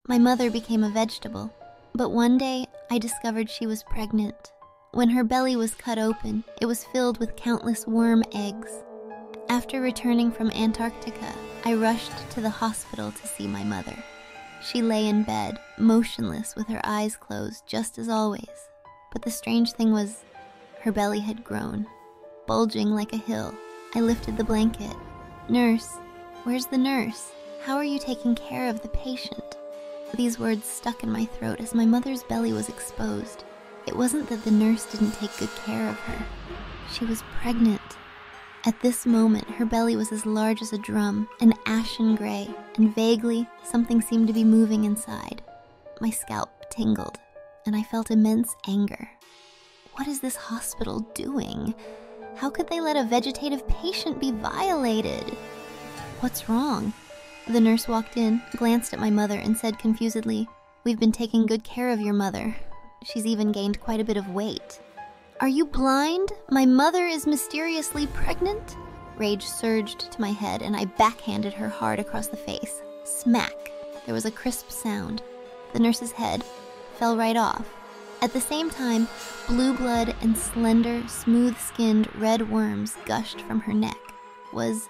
My mother became a vegetable, but one day I discovered she was pregnant. When her belly was cut open, it was filled with countless worm eggs. After returning from Antarctica, I rushed to the hospital to see my mother. She lay in bed, motionless with her eyes closed, just as always. But the strange thing was, her belly had grown, bulging like a hill. I lifted the blanket. "Nurse, where's the nurse? How are you taking care of the patient?" These words stuck in my throat as my mother's belly was exposed. It wasn't that the nurse didn't take good care of her. She was pregnant. At this moment, her belly was as large as a drum, an ashen gray, and vaguely, something seemed to be moving inside. My scalp tingled, and I felt immense anger. What is this hospital doing? How could they let a vegetative patient be violated? What's wrong? The nurse walked in, glanced at my mother, and said confusedly, "We've been taking good care of your mother. She's even gained quite a bit of weight." "Are you blind? My mother is mysteriously pregnant?" Rage surged to my head, and I backhanded her hard across the face. Smack! There was a crisp sound. The nurse's head fell right off. At the same time, blue blood and slender, smooth-skinned red worms gushed from her neck. Was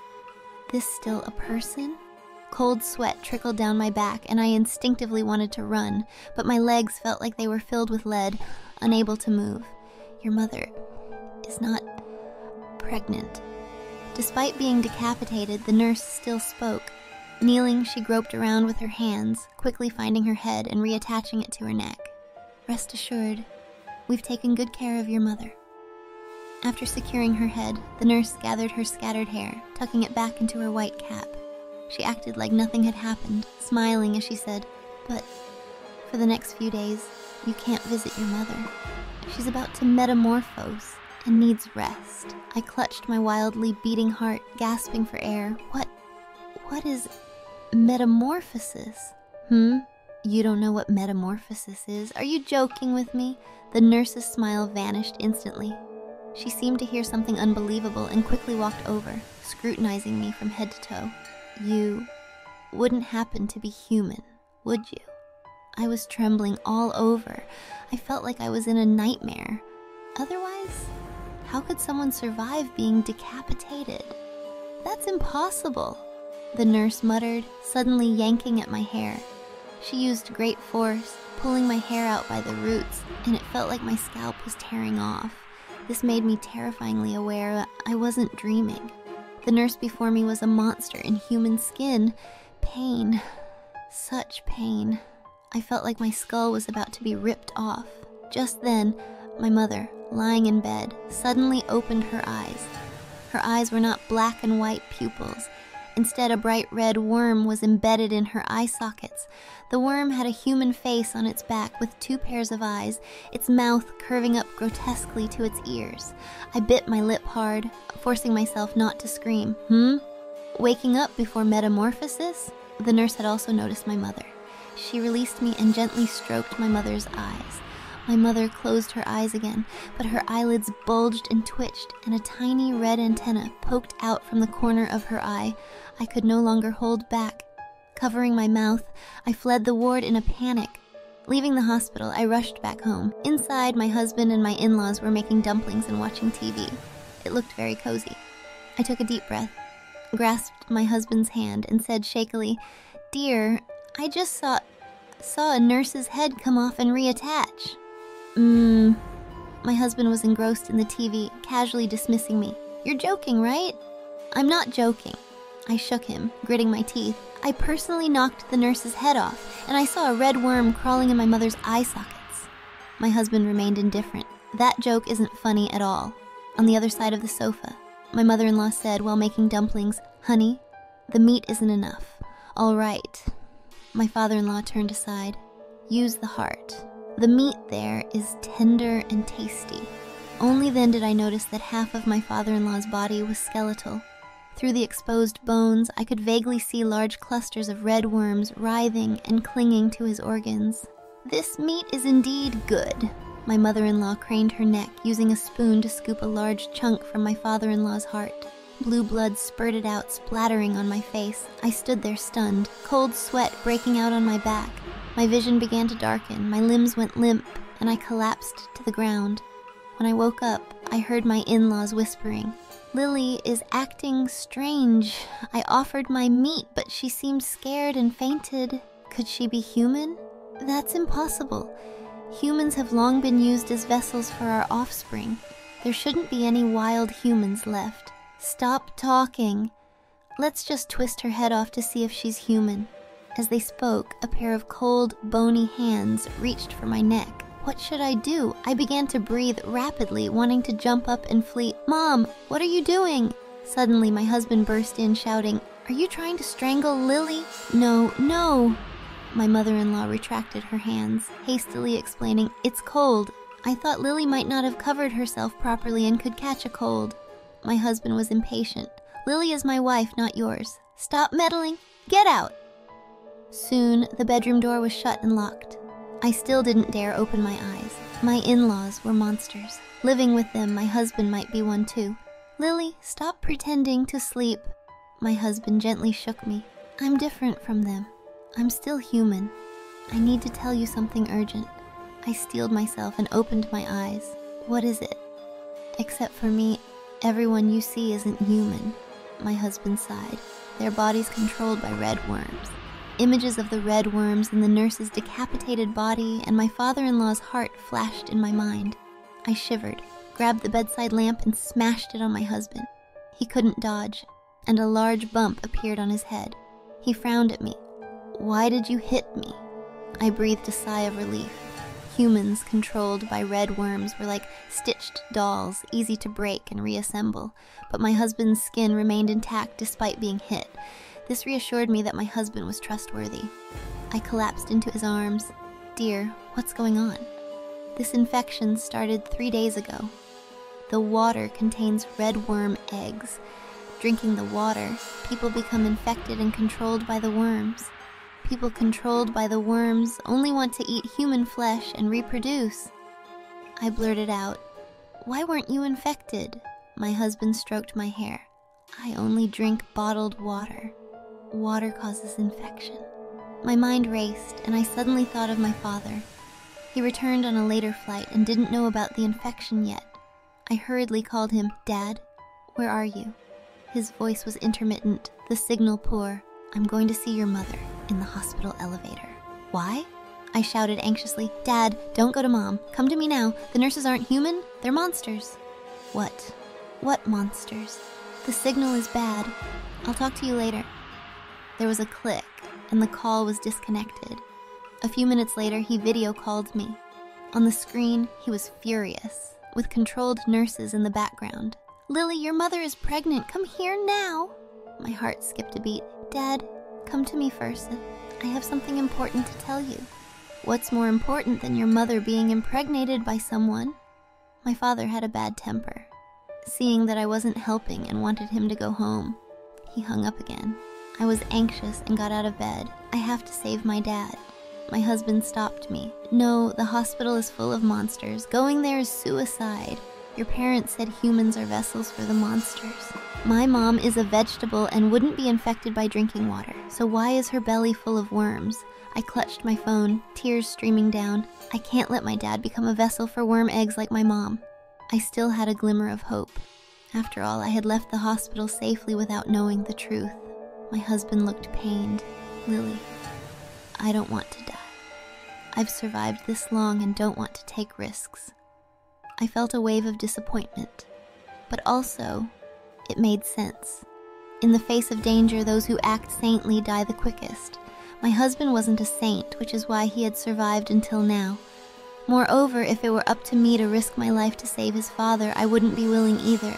this still a person? Cold sweat trickled down my back, and I instinctively wanted to run, but my legs felt like they were filled with lead, unable to move. "Your mother is not pregnant." Despite being decapitated, the nurse still spoke. Kneeling, she groped around with her hands, quickly finding her head and reattaching it to her neck. "Rest assured, we've taken good care of your mother." After securing her head, the nurse gathered her scattered hair, tucking it back into her white cap. She acted like nothing had happened, smiling as she said, "But for the next few days, you can't visit your mother. She's about to metamorphose and needs rest." I clutched my wildly beating heart, gasping for air. What is metamorphosis? You don't know what metamorphosis is? Are you joking with me? The nurse's smile vanished instantly. She seemed to hear something unbelievable and quickly walked over, scrutinizing me from head to toe. "You wouldn't happen to be human, would you?" I was trembling all over. I felt like I was in a nightmare. Otherwise, how could someone survive being decapitated? "That's impossible," the nurse muttered, suddenly yanking at my hair. She used great force, pulling my hair out by the roots, and it felt like my scalp was tearing off. This made me terrifyingly aware I wasn't dreaming. The nurse before me was a monster in human skin. Pain. Such pain. I felt like my skull was about to be ripped off. Just then, my mother, lying in bed, suddenly opened her eyes. Her eyes were not black and white pupils. Instead, a bright red worm was embedded in her eye sockets. The worm had a human face on its back with 2 pairs of eyes, its mouth curving up grotesquely to its ears. I bit my lip hard, forcing myself not to scream. Waking up before metamorphosis? The nurse had also noticed my mother. She released me and gently stroked my mother's eyes. My mother closed her eyes again, but her eyelids bulged and twitched, and a tiny red antenna poked out from the corner of her eye. I could no longer hold back. Covering my mouth, I fled the ward in a panic. Leaving the hospital, I rushed back home. Inside, my husband and my in-laws were making dumplings and watching TV. It looked very cozy. I took a deep breath, grasped my husband's hand, and said shakily, "Dear, I just saw a nurse's head come off and reattach." My husband was engrossed in the TV, casually dismissing me. "You're joking, right?" "I'm not joking." I shook him, gritting my teeth. "I personally knocked the nurse's head off, and I saw a red worm crawling in my mother's eye sockets." My husband remained indifferent. "That joke isn't funny at all." On the other side of the sofa, my mother-in-law said while making dumplings, "Honey, the meat isn't enough." "All right." My father-in-law turned aside. "Use the heart. The meat there is tender and tasty." Only then did I notice that half of my father-in-law's body was skeletal. Through the exposed bones, I could vaguely see large clusters of red worms writhing and clinging to his organs. "This meat is indeed good." My mother-in-law craned her neck, using a spoon to scoop a large chunk from my father-in-law's heart. Blue blood spurted out, splattering on my face. I stood there stunned, cold sweat breaking out on my back. My vision began to darken, my limbs went limp, and I collapsed to the ground. When I woke up, I heard my in-laws whispering, "Lily is acting strange. I offered my meat, but she seemed scared and fainted. Could she be human? That's impossible. Humans have long been used as vessels for our offspring. There shouldn't be any wild humans left. Stop talking. Let's just twist her head off to see if she's human." As they spoke, a pair of cold, bony hands reached for my neck. What should I do? I began to breathe rapidly, wanting to jump up and flee. "Mom, what are you doing?" Suddenly, my husband burst in, shouting, "Are you trying to strangle Lily?" "No, no." My mother-in-law retracted her hands, hastily explaining, "It's cold. I thought Lily might not have covered herself properly and could catch a cold." My husband was impatient. "Lily is my wife, not yours. Stop meddling. Get out." Soon, the bedroom door was shut and locked. I still didn't dare open my eyes. My in-laws were monsters. Living with them, my husband might be one too. "Lily, stop pretending to sleep." My husband gently shook me. "I'm different from them. I'm still human. I need to tell you something urgent." I steeled myself and opened my eyes. "What is it?" "Except for me, everyone you see isn't human." My husband sighed. "Their bodies controlled by red worms." Images of the red worms in the nurse's decapitated body and my father-in-law's heart flashed in my mind. I shivered, grabbed the bedside lamp and smashed it on my husband. He couldn't dodge, and a large bump appeared on his head. He frowned at me. "Why did you hit me?" I breathed a sigh of relief. Humans controlled by red worms were like stitched dolls, easy to break and reassemble, but my husband's skin remained intact despite being hit. This reassured me that my husband was trustworthy. I collapsed into his arms. "Dear, what's going on?" "This infection started 3 days ago. The water contains red worm eggs. Drinking the water, people become infected and controlled by the worms. People controlled by the worms only want to eat human flesh and reproduce." I blurted out, "Why weren't you infected?" My husband stroked my hair. "I only drink bottled water. Water causes infection." My mind raced, and I suddenly thought of my father. He returned on a later flight and didn't know about the infection yet. I hurriedly called him, "Dad, where are you?" His voice was intermittent, the signal poor. "I'm going to see your mother in the hospital elevator." "Why?" I shouted anxiously. "Dad, don't go to Mom. Come to me now. The nurses aren't human. They're monsters." "What? What monsters?" "The signal is bad. I'll talk to you later." There was a click, and the call was disconnected. A few minutes later, he video called me. On the screen, he was furious, with controlled nurses in the background. "Lily, your mother is pregnant. Come here now." My heart skipped a beat. "Dad, come to me first. I have something important to tell you." "What's more important than your mother being impregnated by someone?" My father had a bad temper. Seeing that I wasn't helping and wanted him to go home, he hung up again. I was anxious and got out of bed. I have to save my dad. My husband stopped me. "No, the hospital is full of monsters. Going there is suicide. Your parents said humans are vessels for the monsters. My mom is a vegetable and wouldn't be infected by drinking water, so why is her belly full of worms?" I clutched my phone, tears streaming down. I can't let my dad become a vessel for worm eggs like my mom. I still had a glimmer of hope. After all, I had left the hospital safely without knowing the truth. My husband looked pained. "Lily, I don't want to die. I've survived this long and don't want to take risks." I felt a wave of disappointment, but also, it made sense. In the face of danger, those who act saintly die the quickest. My husband wasn't a saint, which is why he had survived until now. Moreover, if it were up to me to risk my life to save his father, I wouldn't be willing either.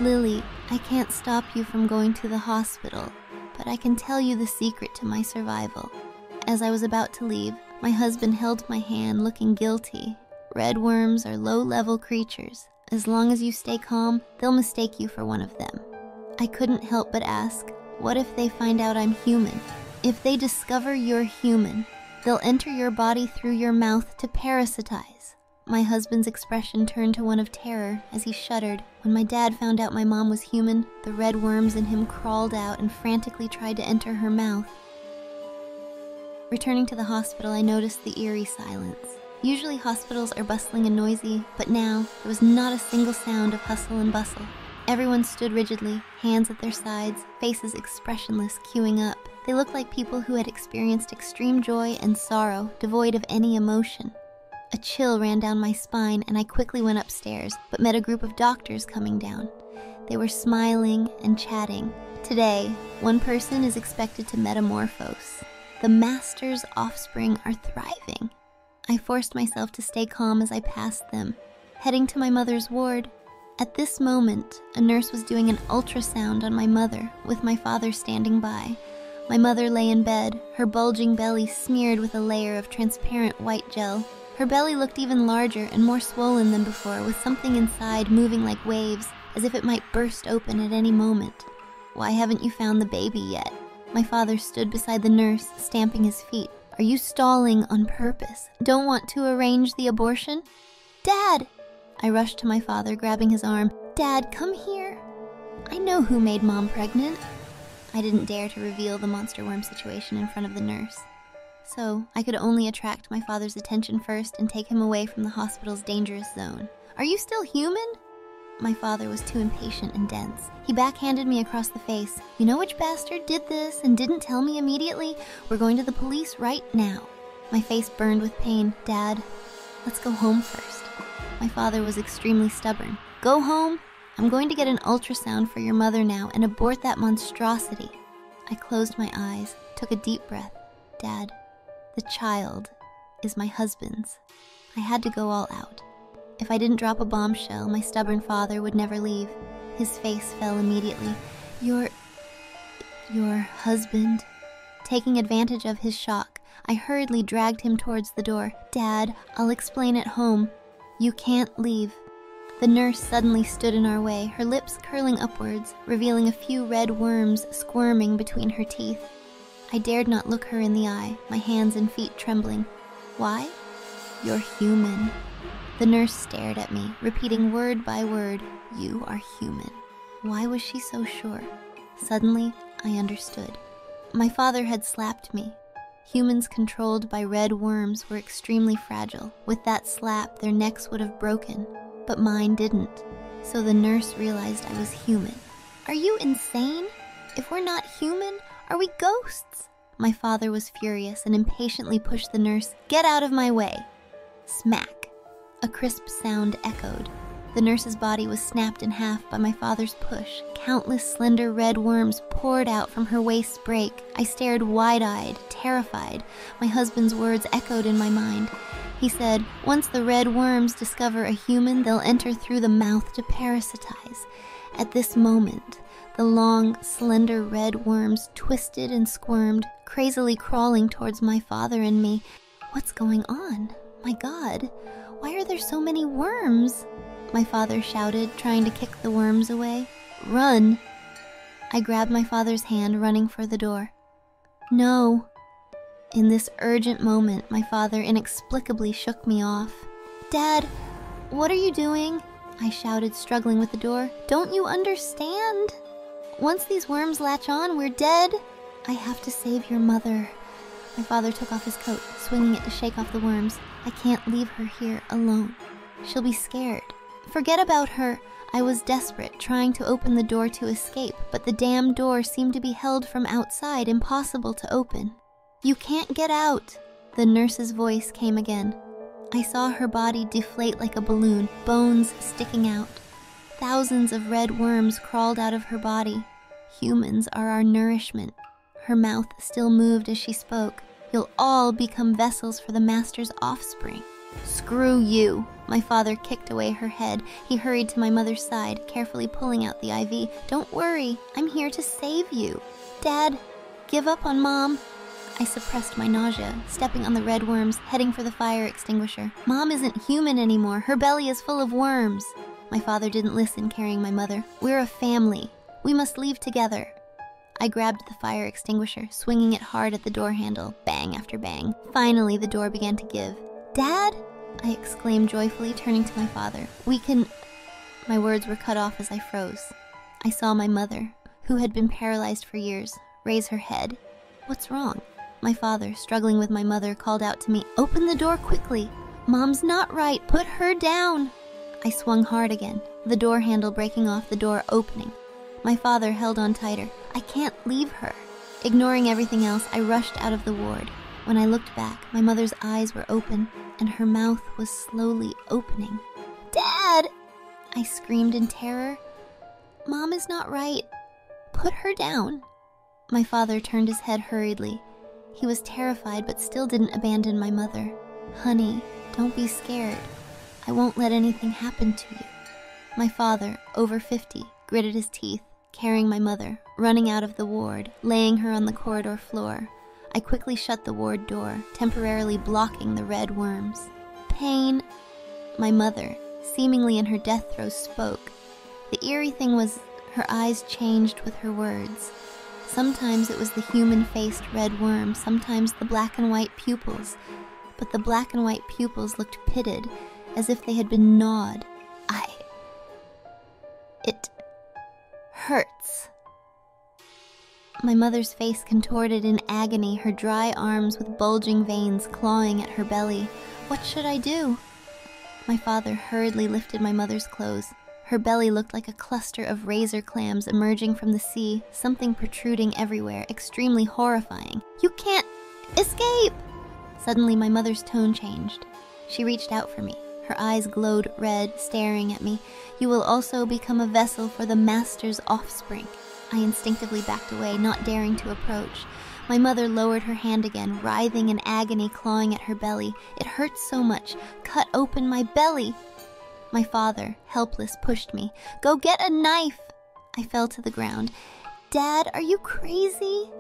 "Lily, I can't stop you from going to the hospital, but I can tell you the secret to my survival." As I was about to leave, my husband held my hand, looking guilty. "Red worms are low-level creatures. As long as you stay calm, they'll mistake you for one of them." I couldn't help but ask, what if they find out I'm human? If they discover you're human, they'll enter your body through your mouth to parasitize. My husband's expression turned to one of terror as he shuddered. When my dad found out my mom was human, the red worms in him crawled out and frantically tried to enter her mouth. Returning to the hospital, I noticed the eerie silence. Usually hospitals are bustling and noisy, but now there was not a single sound of hustle and bustle. Everyone stood rigidly, hands at their sides, faces expressionless, queuing up. They looked like people who had experienced extreme joy and sorrow, devoid of any emotion. A chill ran down my spine, and I quickly went upstairs, but met a group of doctors coming down. They were smiling and chatting. Today, one person is expected to metamorphose. The master's offspring are thriving. I forced myself to stay calm as I passed them, heading to my mother's ward. At this moment, a nurse was doing an ultrasound on my mother, with my father standing by. My mother lay in bed, her bulging belly smeared with a layer of transparent white gel. Her belly looked even larger and more swollen than before, with something inside moving like waves, as if it might burst open at any moment. "Why haven't you found the baby yet?" My father stood beside the nurse, stamping his feet. "Are you stalling on purpose? Don't want to arrange the abortion?" "Dad!" I rushed to my father, grabbing his arm. "Dad, come here. I know who made Mom pregnant." I didn't dare to reveal the monster worm situation in front of the nurse, so I could only attract my father's attention first and take him away from the hospital's dangerous zone. "Are you still human?" My father was too impatient and dense. He backhanded me across the face. "You know which bastard did this and didn't tell me immediately? We're going to the police right now." My face burned with pain. "Dad, let's go home first." My father was extremely stubborn. "Go home? I'm going to get an ultrasound for your mother now and abort that monstrosity." I closed my eyes, took a deep breath. "Dad, the child is my husband's." I had to go all out. If I didn't drop a bombshell, my stubborn father would never leave. His face fell immediately. Your husband?" Taking advantage of his shock, I hurriedly dragged him towards the door. "Dad, I'll explain at home. You can't leave." The nurse suddenly stood in our way, her lips curling upwards, revealing a few red worms squirming between her teeth. I dared not look her in the eye, my hands and feet trembling. "Why?" "You're human." The nurse stared at me, repeating word by word, "You are human." Why was she so sure? Suddenly, I understood. My father had slapped me. Humans controlled by red worms were extremely fragile. With that slap, their necks would have broken, but mine didn't. So the nurse realized I was human. "Are you insane? If we're not human, are we ghosts?" My father was furious and impatiently pushed the nurse. "Get out of my way!" Smack. A crisp sound echoed. The nurse's body was snapped in half by my father's push. Countless slender red worms poured out from her waist's break. I stared wide-eyed, terrified. My husband's words echoed in my mind. He said, "Once the red worms discover a human, they'll enter through the mouth to parasitize." At this moment, the long, slender red worms twisted and squirmed, crazily crawling towards my father and me. What's going on? My God, why are there so many worms? My father shouted, trying to kick the worms away. "Run!" I grabbed my father's hand, running for the door. "No." In this urgent moment, my father inexplicably shook me off. "Dad, what are you doing?" I shouted, struggling with the door. "Don't you understand? Once these worms latch on, we're dead. I have to save your mother." My father took off his coat, swinging it to shake off the worms. "I can't leave her here alone. She'll be scared." "Forget about her." I was desperate, trying to open the door to escape, but the damn door seemed to be held from outside, impossible to open. "You can't get out." The nurse's voice came again. I saw her body deflate like a balloon, bones sticking out. Thousands of red worms crawled out of her body. "Humans are our nourishment." Her mouth still moved as she spoke. "You'll all become vessels for the master's offspring." "Screw you." My father kicked away her head. He hurried to my mother's side, carefully pulling out the IV. "Don't worry, I'm here to save you." "Dad, give up on Mom." I suppressed my nausea, stepping on the red worms, heading for the fire extinguisher. "Mom isn't human anymore. Her belly is full of worms." My father didn't listen, carrying my mother. "We're a family. We must leave together." I grabbed the fire extinguisher, swinging it hard at the door handle, bang after bang. Finally, the door began to give. "Dad?" I exclaimed joyfully, turning to my father. "We can..." My words were cut off as I froze. I saw my mother, who had been paralyzed for years, raise her head. "What's wrong?" My father, struggling with my mother, called out to me, "Open the door quickly! Mom's not right! Put her down!" I swung hard again, the door handle breaking off, the door opening. My father held on tighter. "I can't leave her." Ignoring everything else, I rushed out of the ward. When I looked back, my mother's eyes were open, and her mouth was slowly opening. "Dad!" I screamed in terror. "Mom is not right. Put her down." My father turned his head hurriedly. He was terrified, but still didn't abandon my mother. "Honey, don't be scared. I won't let anything happen to you." My father, over 50, gritted his teeth, carrying my mother, running out of the ward, laying her on the corridor floor. I quickly shut the ward door, temporarily blocking the red worms. "Pain." My mother, seemingly in her death throes, spoke. The eerie thing was her eyes changed with her words. Sometimes it was the human-faced red worm, sometimes the black and white pupils. But the black and white pupils looked pitted, as if they had been gnawed. It hurts. My mother's face contorted in agony, her dry arms with bulging veins clawing at her belly. What should I do? My father hurriedly lifted my mother's clothes. Her belly looked like a cluster of razor clams emerging from the sea, something protruding everywhere, extremely horrifying. "You can't escape!" Suddenly my mother's tone changed. She reached out for me. Her eyes glowed red, staring at me. "You will also become a vessel for the Master's offspring." I instinctively backed away, not daring to approach. My mother lowered her hand again, writhing in agony, clawing at her belly. "It hurts so much. Cut open my belly." My father, helpless, pushed me. "Go get a knife!" I fell to the ground. "Dad, are you crazy?"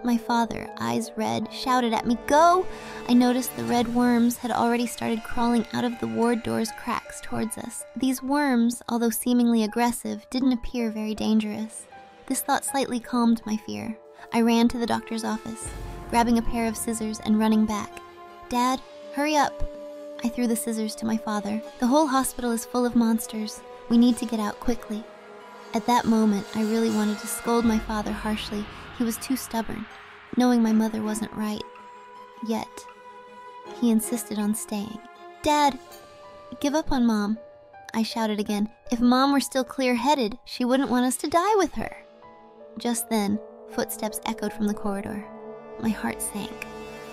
My father, eyes red, shouted at me, "Go!" I noticed the red worms had already started crawling out of the ward door's cracks towards us. These worms, although seemingly aggressive, didn't appear very dangerous. This thought slightly calmed my fear. I ran to the doctor's office, grabbing a pair of scissors and running back. "Dad, hurry up!" I threw the scissors to my father. "The whole hospital is full of monsters. We need to get out quickly." At that moment, I really wanted to scold my father harshly. He was too stubborn, knowing my mother wasn't right. Yet, he insisted on staying. "Dad, give up on Mom," I shouted again. "If Mom were still clear-headed, she wouldn't want us to die with her." Just then, footsteps echoed from the corridor. My heart sank.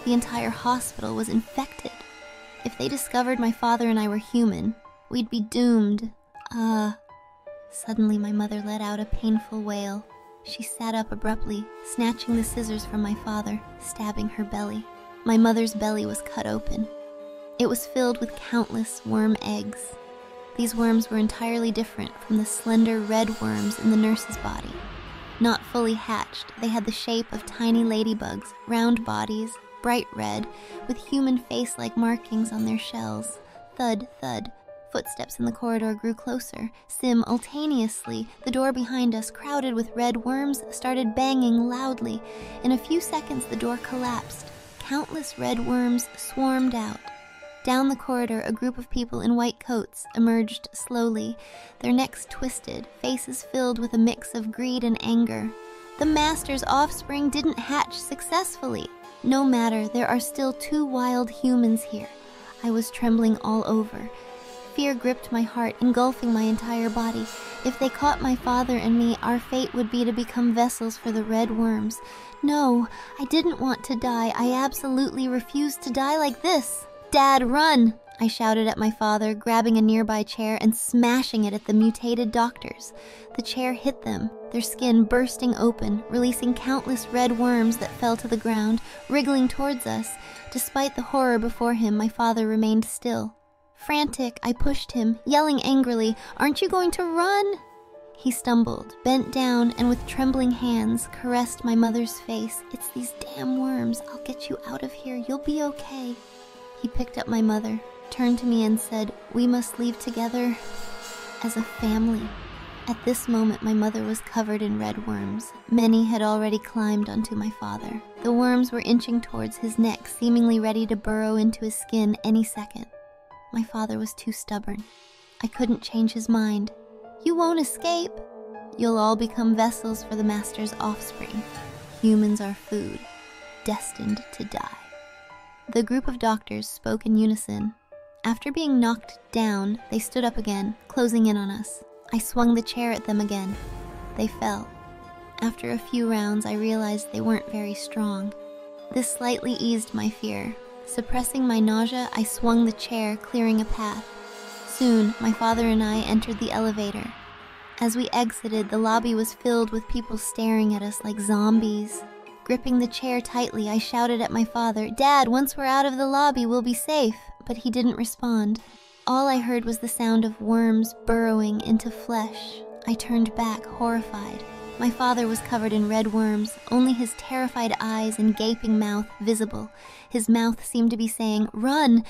The entire hospital was infected. If they discovered my father and I were human, we'd be doomed. Suddenly my mother let out a painful wail. She sat up abruptly, snatching the scissors from my father, stabbing her belly. My mother's belly was cut open. It was filled with countless worm eggs. These worms were entirely different from the slender red worms in the nurse's body. Not fully hatched, they had the shape of tiny ladybugs, round bodies, bright red, with human face-like markings on their shells. Thud, thud. Footsteps in the corridor grew closer. Simultaneously, the door behind us, crowded with red worms, started banging loudly. In a few seconds, the door collapsed. Countless red worms swarmed out. Down the corridor, a group of people in white coats emerged slowly, their necks twisted, faces filled with a mix of greed and anger. The Master's offspring didn't hatch successfully. No matter, there are still 2 wild humans here. I was trembling all over. Fear gripped my heart, engulfing my entire body. If they caught my father and me, our fate would be to become vessels for the red worms. No, I didn't want to die. I absolutely refused to die like this. "Dad, run!" I shouted at my father, grabbing a nearby chair and smashing it at the mutated doctors. The chair hit them, their skin bursting open, releasing countless red worms that fell to the ground, wriggling towards us. Despite the horror before him, my father remained still. Frantic, I pushed him, yelling angrily, "Aren't you going to run?" He stumbled, bent down, and with trembling hands caressed my mother's face. "It's these damn worms. I'll get you out of here. You'll be okay." He picked up my mother, turned to me and said, "We must leave together as a family." At this moment, my mother was covered in red worms. Many had already climbed onto my father. The worms were inching towards his neck, seemingly ready to burrow into his skin any second. My father was too stubborn. I couldn't change his mind. "You won't escape. You'll all become vessels for the Master's offspring. Humans are food." destined to die. The group of doctors spoke in unison. After being knocked down, they stood up again, closing in on us. I swung the chair at them again. They fell. After a few rounds, I realized they weren't very strong. This slightly eased my fear. Suppressing my nausea, I swung the chair, clearing a path. Soon, my father and I entered the elevator. As we exited, the lobby was filled with people staring at us like zombies. Gripping the chair tightly, I shouted at my father, "Dad, once we're out of the lobby, we'll be safe," but he didn't respond. All I heard was the sound of worms burrowing into flesh. I turned back, horrified. My father was covered in red worms, only his terrified eyes and gaping mouth visible. His mouth seemed to be saying, "Run!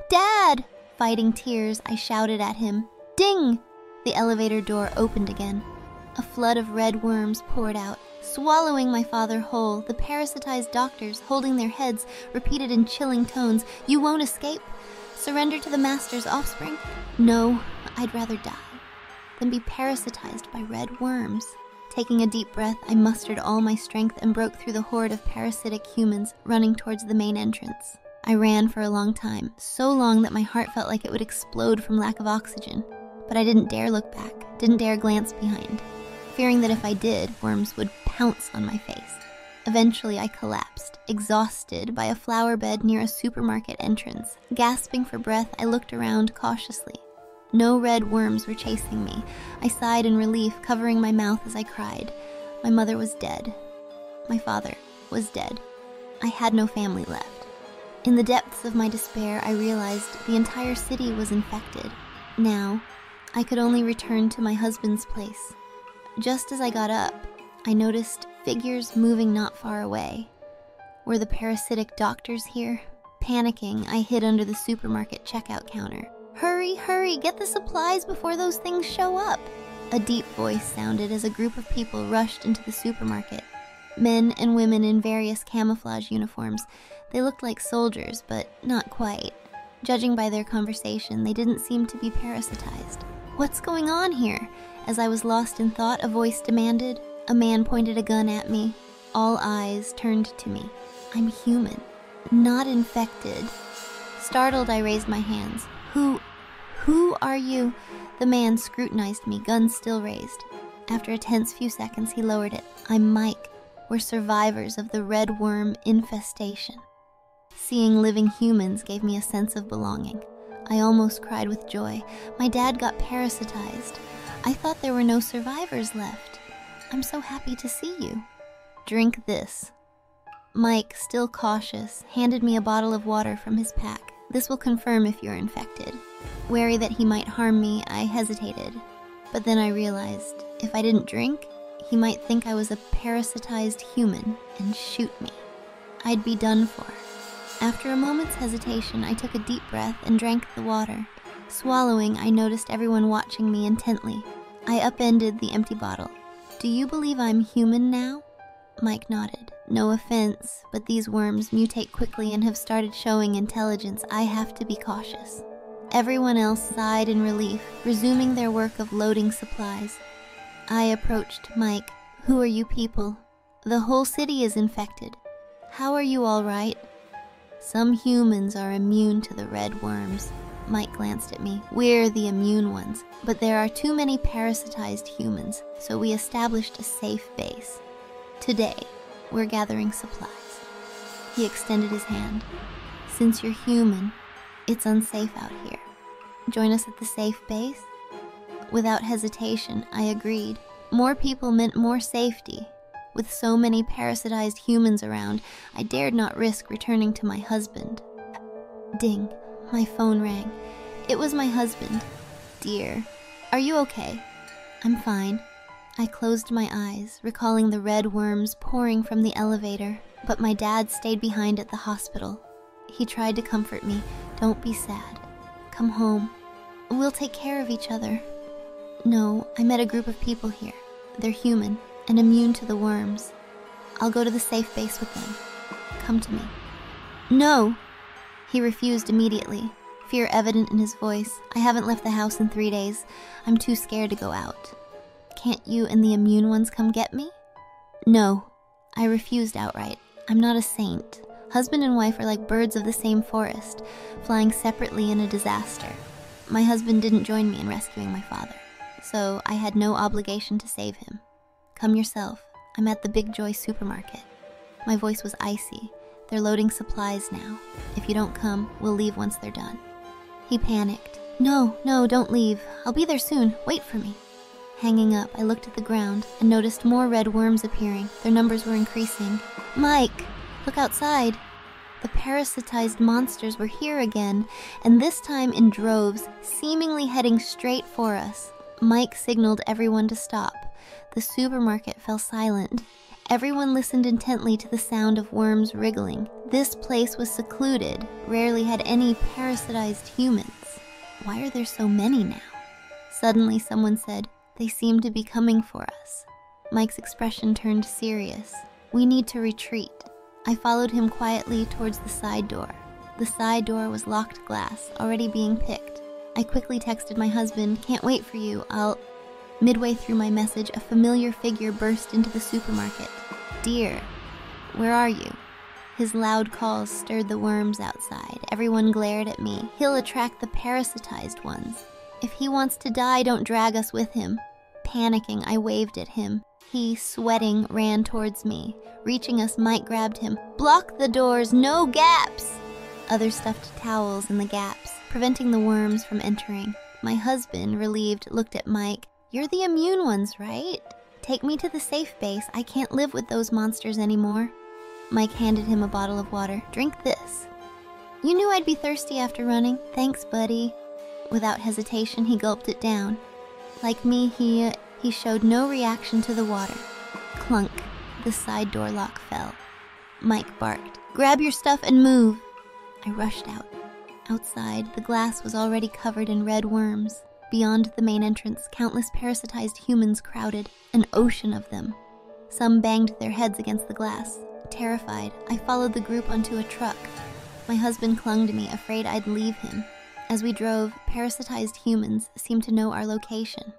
Dad!" Fighting tears, I shouted at him, "Ding!" The elevator door opened again. A flood of red worms poured out, swallowing my father whole. The parasitized doctors, holding their heads, repeated in chilling tones, "You won't escape? Surrender to the master's offspring? No, I'd rather die than be parasitized by red worms." Taking a deep breath, I mustered all my strength and broke through the horde of parasitic humans running towards the main entrance. I ran for a long time, so long that my heart felt like it would explode from lack of oxygen. But I didn't dare look back, didn't dare glance behind, fearing that if I did, worms would pounce on my face. Eventually, I collapsed, exhausted, by a flower bed near a supermarket entrance. Gasping for breath, I looked around cautiously. No red worms were chasing me. I sighed in relief, covering my mouth as I cried. My mother was dead. My father was dead. I had no family left. In the depths of my despair, I realized the entire city was infected. Now, I could only return to my husband's place. Just as I got up, I noticed figures moving not far away. Were the parasitic doctors here? Panicking, I hid under the supermarket checkout counter. "Hurry, hurry, get the supplies before those things show up." A deep voice sounded as a group of people rushed into the supermarket. Men and women in various camouflage uniforms. They looked like soldiers, but not quite. Judging by their conversation, they didn't seem to be parasitized. "What's going on here?" As I was lost in thought, a voice demanded. A man pointed a gun at me. All eyes turned to me. I'm human, not infected. Startled, I raised my hands. Who are you?" The man scrutinized me, gun still raised. After a tense few seconds, he lowered it. "I'm Mike. We're survivors of the red worm infestation." Seeing living humans gave me a sense of belonging. I almost cried with joy. My dad got parasitized. I thought there were no survivors left. I'm so happy to see you. "Drink this." Mike, still cautious, handed me a bottle of water from his pack. "This will confirm if you're infected." Wary that he might harm me, I hesitated. But then I realized, if I didn't drink, he might think I was a parasitized human and shoot me. I'd be done for. After a moment's hesitation, I took a deep breath and drank the water. Swallowing, I noticed everyone watching me intently. I upended the empty bottle. "Do you believe I'm human now?" Mike nodded. "No offense, but these worms mutate quickly and have started showing intelligence. I have to be cautious." Everyone else sighed in relief, resuming their work of loading supplies. I approached Mike. "Who are you people? The whole city is infected. How are you all right?" "Some humans are immune to the red worms." Mike glanced at me. "We're the immune ones, but there are too many parasitized humans, so we established a safe base. Today, we're gathering supplies." He extended his hand. "Since you're human, it's unsafe out here. Join us at the safe base?" Without hesitation, I agreed. More people meant more safety. With so many parasitized humans around, I dared not risk returning to my husband. Ding, my phone rang. It was my husband. "Dear, are you okay?" "I'm fine." I closed my eyes, recalling the red worms pouring from the elevator, but my dad stayed behind at the hospital. He tried to comfort me. "Don't be sad. Come home. We'll take care of each other." "No, I met a group of people here. They're human and immune to the worms. I'll go to the safe base with them. Come to me." "No!" He refused immediately, fear evident in his voice. "I haven't left the house in 3 days. I'm too scared to go out." "Can't you and the immune ones come get me?" "No." I refused outright. I'm not a saint. Husband and wife are like birds of the same forest, flying separately in a disaster. My husband didn't join me in rescuing my father, so I had no obligation to save him. Come yourself. I'm at the Big Joy supermarket. My voice was icy. They're loading supplies now. If you don't come, we'll leave once they're done. He panicked. No, don't leave. I'll be there soon. Wait for me. Hanging up, I looked at the ground and noticed more red worms appearing. Their numbers were increasing. Mike, look outside. The parasitized monsters were here again, and this time in droves, seemingly heading straight for us. Mike signaled everyone to stop. The supermarket fell silent. Everyone listened intently to the sound of worms wriggling. This place was secluded, rarely had any parasitized humans. Why are there so many now? Suddenly someone said, "They seem to be coming for us." Mike's expression turned serious. "We need to retreat." I followed him quietly towards the side door. The side door was locked glass, already being picked. I quickly texted my husband, "Can't wait for you, Midway through my message, a familiar figure burst into the supermarket. "Dear, where are you?" His loud calls stirred the worms outside. Everyone glared at me. "He'll attract the parasitized ones. If he wants to die, don't drag us with him." Panicking, I waved at him. He, sweating, ran towards me. Reaching us, Mike grabbed him. "Block the doors, no gaps!" Others stuffed towels in the gaps, preventing the worms from entering. My husband, relieved, looked at Mike. "You're the immune ones, right? Take me to the safe base. I can't live with those monsters anymore." Mike handed him a bottle of water. "Drink this." "You knew I'd be thirsty after running. Thanks, buddy." Without hesitation, he gulped it down. Like me, he showed no reaction to the water. Clunk. The side door lock fell. Mike barked, "Grab your stuff and move." I rushed out. Outside, the glass was already covered in red worms. Beyond the main entrance, countless parasitized humans crowded, an ocean of them. Some banged their heads against the glass. Terrified, I followed the group onto a truck. My husband clung to me, afraid I'd leave him. As we drove, parasitized humans seemed to know our location.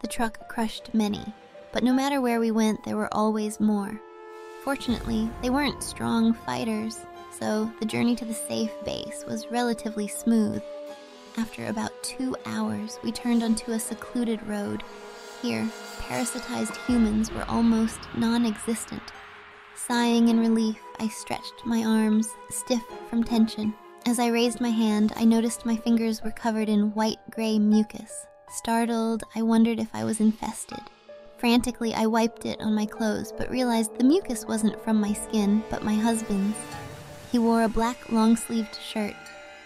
The truck crushed many, but no matter where we went, there were always more. Fortunately, they weren't strong fighters, so the journey to the safe base was relatively smooth. After about 2 hours, we turned onto a secluded road. Here, parasitized humans were almost non-existent. Sighing in relief, I stretched my arms, stiff from tension. As I raised my hand, I noticed my fingers were covered in white-gray mucus. Startled, I wondered if I was infested. Frantically, I wiped it on my clothes, but realized the mucus wasn't from my skin, but my husband's. He wore a black long-sleeved shirt.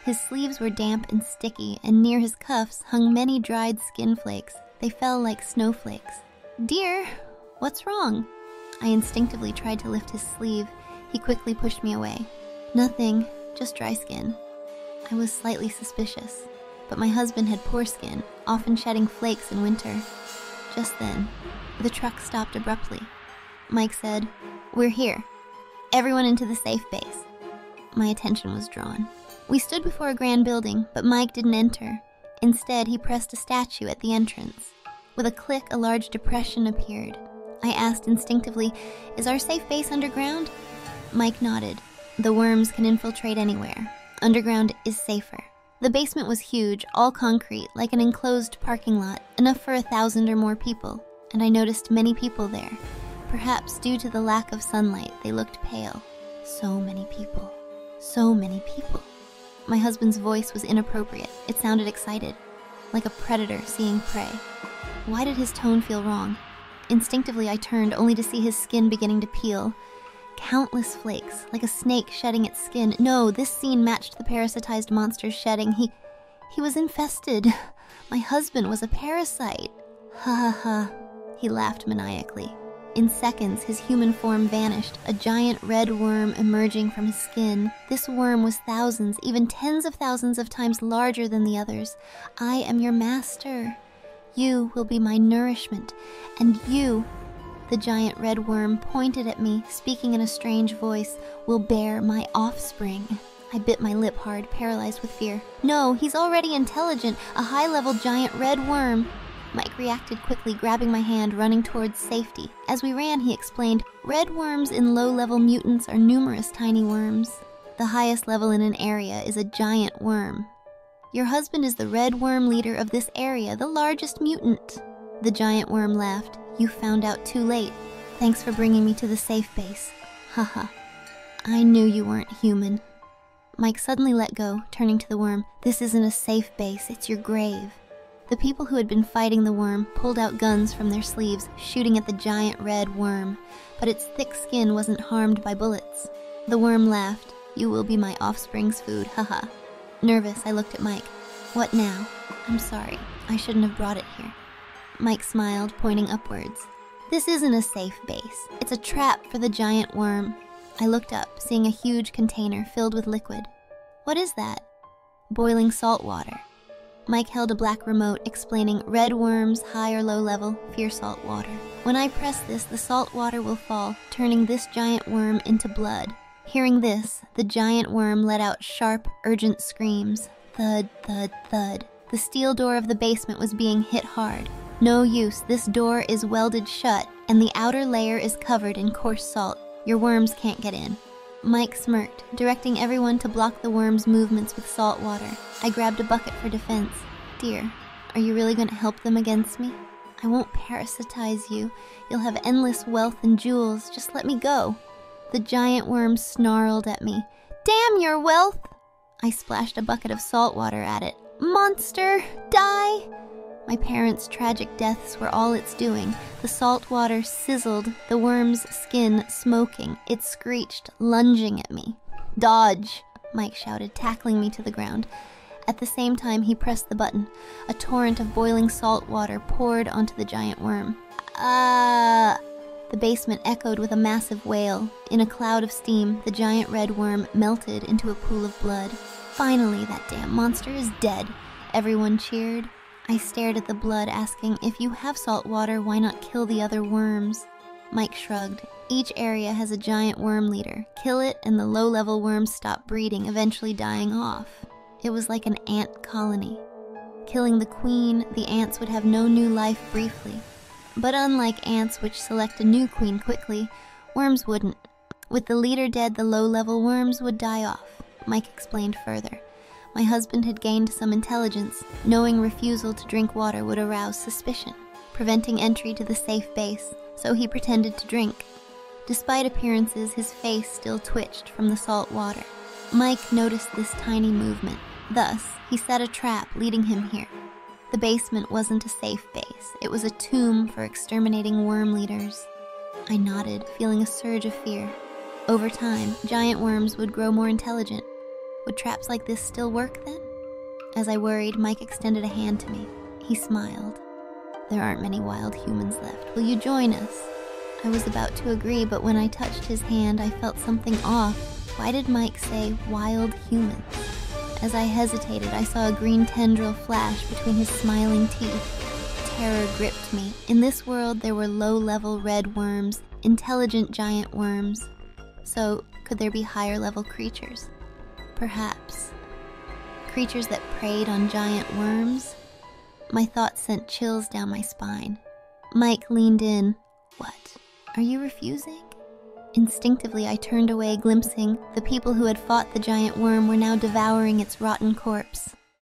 His sleeves were damp and sticky, and near his cuffs hung many dried skin flakes. They fell like snowflakes. "Dear, what's wrong?" I instinctively tried to lift his sleeve. He quickly pushed me away. "Nothing, just dry skin." I was slightly suspicious, but my husband had poor skin, often shedding flakes in winter. Just then, the truck stopped abruptly. Mike said, "We're here. Everyone into the safe base." My attention was drawn. We stood before a grand building, but Mike didn't enter. Instead, he pressed a statue at the entrance. With a click, a large depression appeared. I asked instinctively, "Is our safe base underground?" Mike nodded. "The worms can infiltrate anywhere. Underground is safer." The basement was huge, all concrete, like an enclosed parking lot, enough for 1,000 or more people, and I noticed many people there. Perhaps due to the lack of sunlight, they looked pale. So many people. So many people. My husband's voice was inappropriate. It sounded excited, like a predator seeing prey. Why did his tone feel wrong? Instinctively, I turned, only to see his skin beginning to peel. Countless flakes, like a snake shedding its skin. No, this scene matched the parasitized monster's shedding. He was infested. My husband was a parasite. Ha ha ha. He laughed maniacally. In seconds, his human form vanished, a giant red worm emerging from his skin. This worm was thousands, even tens of thousands of times larger than the others. "I am your master. You will be my nourishment, and you," the giant red worm pointed at me, speaking in a strange voice, "will bear my offspring." I bit my lip hard, paralyzed with fear. "No, he's already intelligent, a high-level giant red worm." Mike reacted quickly, grabbing my hand, running towards safety. As we ran, he explained, red worms in low-level mutants are numerous tiny worms. The highest level in an area is a giant worm. Your husband is the red worm leader of this area, the largest mutant. The giant worm laughed. You found out too late. Thanks for bringing me to the safe base. Haha. I knew you weren't human. Mike suddenly let go, turning to the worm. This isn't a safe base, it's your grave. The people who had been fighting the worm pulled out guns from their sleeves, shooting at the giant red worm, but its thick skin wasn't harmed by bullets. The worm laughed. You will be my offspring's food, haha. Nervous, I looked at Mike. What now? I'm sorry, I shouldn't have brought it here. Mike smiled, pointing upwards. This isn't a safe base. It's a trap for the giant worm. I looked up, seeing a huge container filled with liquid. What is that? Boiling salt water. Mike held a black remote, explaining red worms, high or low level, fear salt water. When I press this, the salt water will fall, turning this giant worm into blood. Hearing this, the giant worm let out sharp, urgent screams. Thud, thud, thud. The steel door of the basement was being hit hard. No use, this door is welded shut, and the outer layer is covered in coarse salt. Your worms can't get in. Mike smirked, directing everyone to block the worm's movements with salt water. I grabbed a bucket for defense. Dear, are you really going to help them against me? I won't parasitize you. You'll have endless wealth and jewels. Just let me go. The giant worm snarled at me. Damn your wealth! I splashed a bucket of salt water at it. Monster, die! My parents' tragic deaths were all it's doing. The salt water sizzled, the worm's skin smoking. It screeched, lunging at me. Dodge, Mike shouted, tackling me to the ground. At the same time, he pressed the button. A torrent of boiling salt water poured onto the giant worm. The basement echoed with a massive wail. In a cloud of steam, the giant red worm melted into a pool of blood. Finally, that damn monster is dead. Everyone cheered. I stared at the blood, asking, if you have salt water, why not kill the other worms? Mike shrugged. Each area has a giant worm leader. Kill it, and the low-level worms stop breeding, eventually dying off. It was like an ant colony. Killing the queen, the ants would have no new life briefly. But unlike ants, which select a new queen quickly, worms wouldn't. With the leader dead, the low-level worms would die off, Mike explained further. My husband had gained some intelligence, knowing refusal to drink water would arouse suspicion, preventing entry to the safe base, so he pretended to drink. Despite appearances, his face still twitched from the salt water. Mike noticed this tiny movement. Thus, he set a trap leading him here. The basement wasn't a safe base. It was a tomb for exterminating worm leaders. I nodded, feeling a surge of fear. Over time, giant worms would grow more intelligent. Would traps like this still work then? As I worried, Mike extended a hand to me. He smiled. There aren't many wild humans left. Will you join us? I was about to agree, but when I touched his hand, I felt something off. Why did Mike say wild humans? As I hesitated, I saw a green tendril flash between his smiling teeth. Terror gripped me. In this world, there were low-level red worms, intelligent giant worms. So, could there be higher-level creatures? Perhaps. Creatures that preyed on giant worms? My thoughts sent chills down my spine. Mike leaned in. What? Are you refusing? Instinctively, I turned away, glimpsing the people who had fought the giant worm were now devouring its rotten corpse.